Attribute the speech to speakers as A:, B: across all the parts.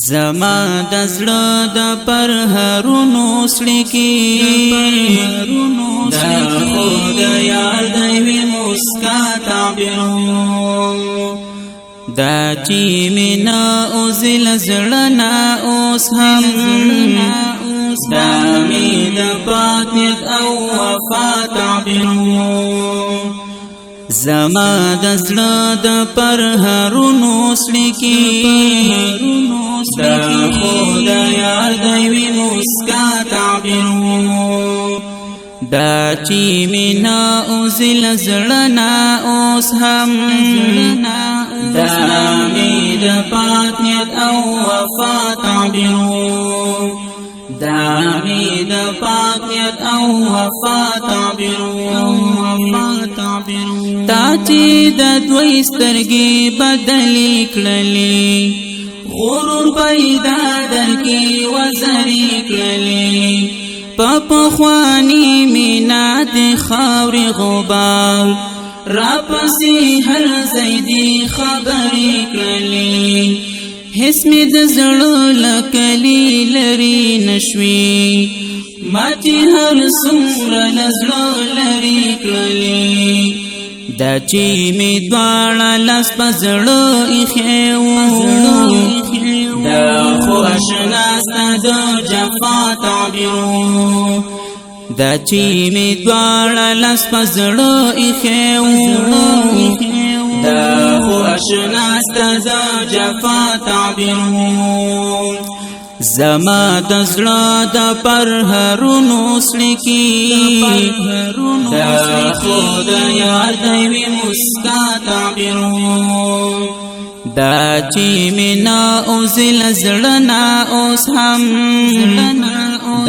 A: زما د زړه د پرهرونو سړکی دا خو د یار د وی مسکا تعبیرون دا چې مینا او زل زړنا اوس هم دا می د پاتیت او وفا تعبیرون زما د زړه د پرهرونو سړکی دا خو د یار د وی مسکا تعبیرون دا چې مینا او زل زړنا اوس هم دا می د پاتیت او وفا تعبیرون دا می د پاتیت او وفا تعبیرون تا چې د دوی سترګې بدلې کړلې غرور پیدا درکې وزرې کړلې پخوانی مینا د خاورې غبار را پسې هر ځای دې خبرې کړلې هیڅ مې د زړه لکلي لري نشوي ما چې هر څومره له زړه لرې کړلې دا چې مې دواړه لاس په زړه ایښی وو دا خو اشنا ستا د جفا تعبیرون دا چې مې دواړه لاس په زړه ایښی وو دا خو اشنا ستا د جفا تعبیرون زما د زړه د پرهرونو سړکی دا خو د یار د وی مسکا تعبیرون دا چې مینا او زل زړنا اوس هم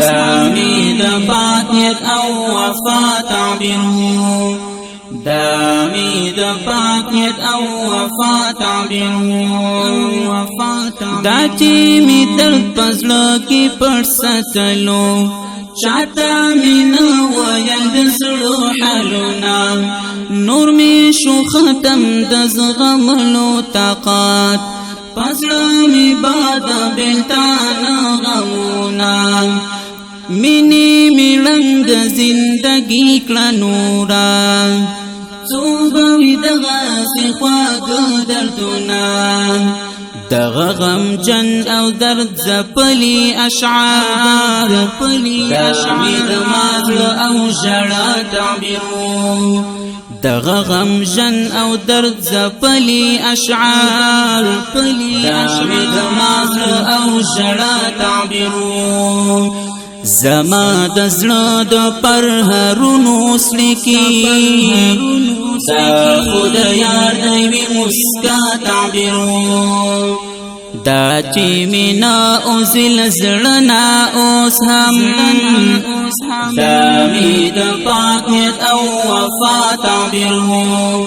A: دا می د پاتیت او وفا تعبیرون دا می د پاتیت او وفا تعبیرون دا چې می درد پزړه کې پټ ساتلو چاته می نه ویل د زړه حالونه نور می شو ختم د زغملو طاقت پزړه می باد بلتان غمونه مینی میړنګ زندگی کړه نورا صوبوي دغه خواږه دردونه دغه غم جن او درد زپلی اشعار دغه د مازل او ژړا تعبیرون دغه غم جن او درد زپلی اشعار دغه د مازل او ژړا تعبیرون زما د زړه د پرهرونو سړکی دا خو د یار د وی مسکا تعبیرون دا چې مینا او زل زړنا اوس هم دا می د پاتیت او وفا تعبیرون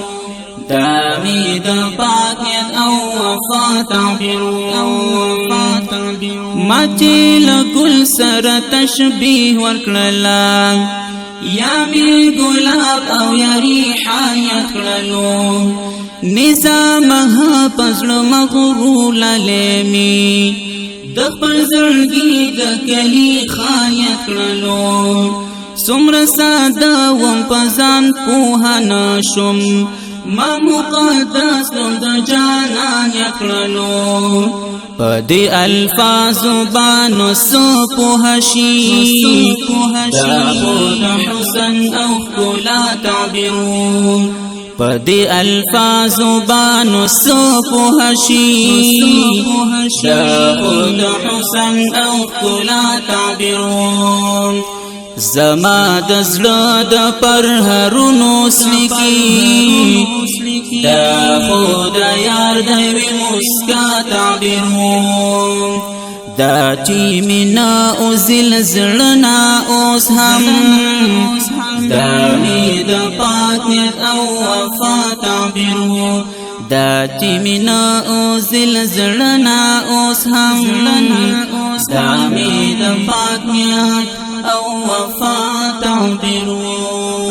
A: دا می د پاتیت او وفا تعبیرون ما چې لګل سره تشبیه ورکړلا یا می ګلاب او یا ریحانت کړلو نظام پزړه مغرور لمی د خپل زړګي د کلی خانت کړلو څومره ساده وم پزان په نشم ما مقدس نو د جانان یکړلو پدې الفاظ بانو سو پوهشي دا خود حسن او کلا تعبیرون پدې الفاظ بانو سو پوهشي دا خود حسن او کلا تعبیرون زما د زړه د پرهرونو سړکی دا خو د یار د وی مسکا تعبیرون دا چې مینا او زل زړنا اوس هم دا می د پاتیت او وفا تعبیرون دا چې مینا او زل زړنا اوس هم دا می د پاتیت او وفا تعبیرون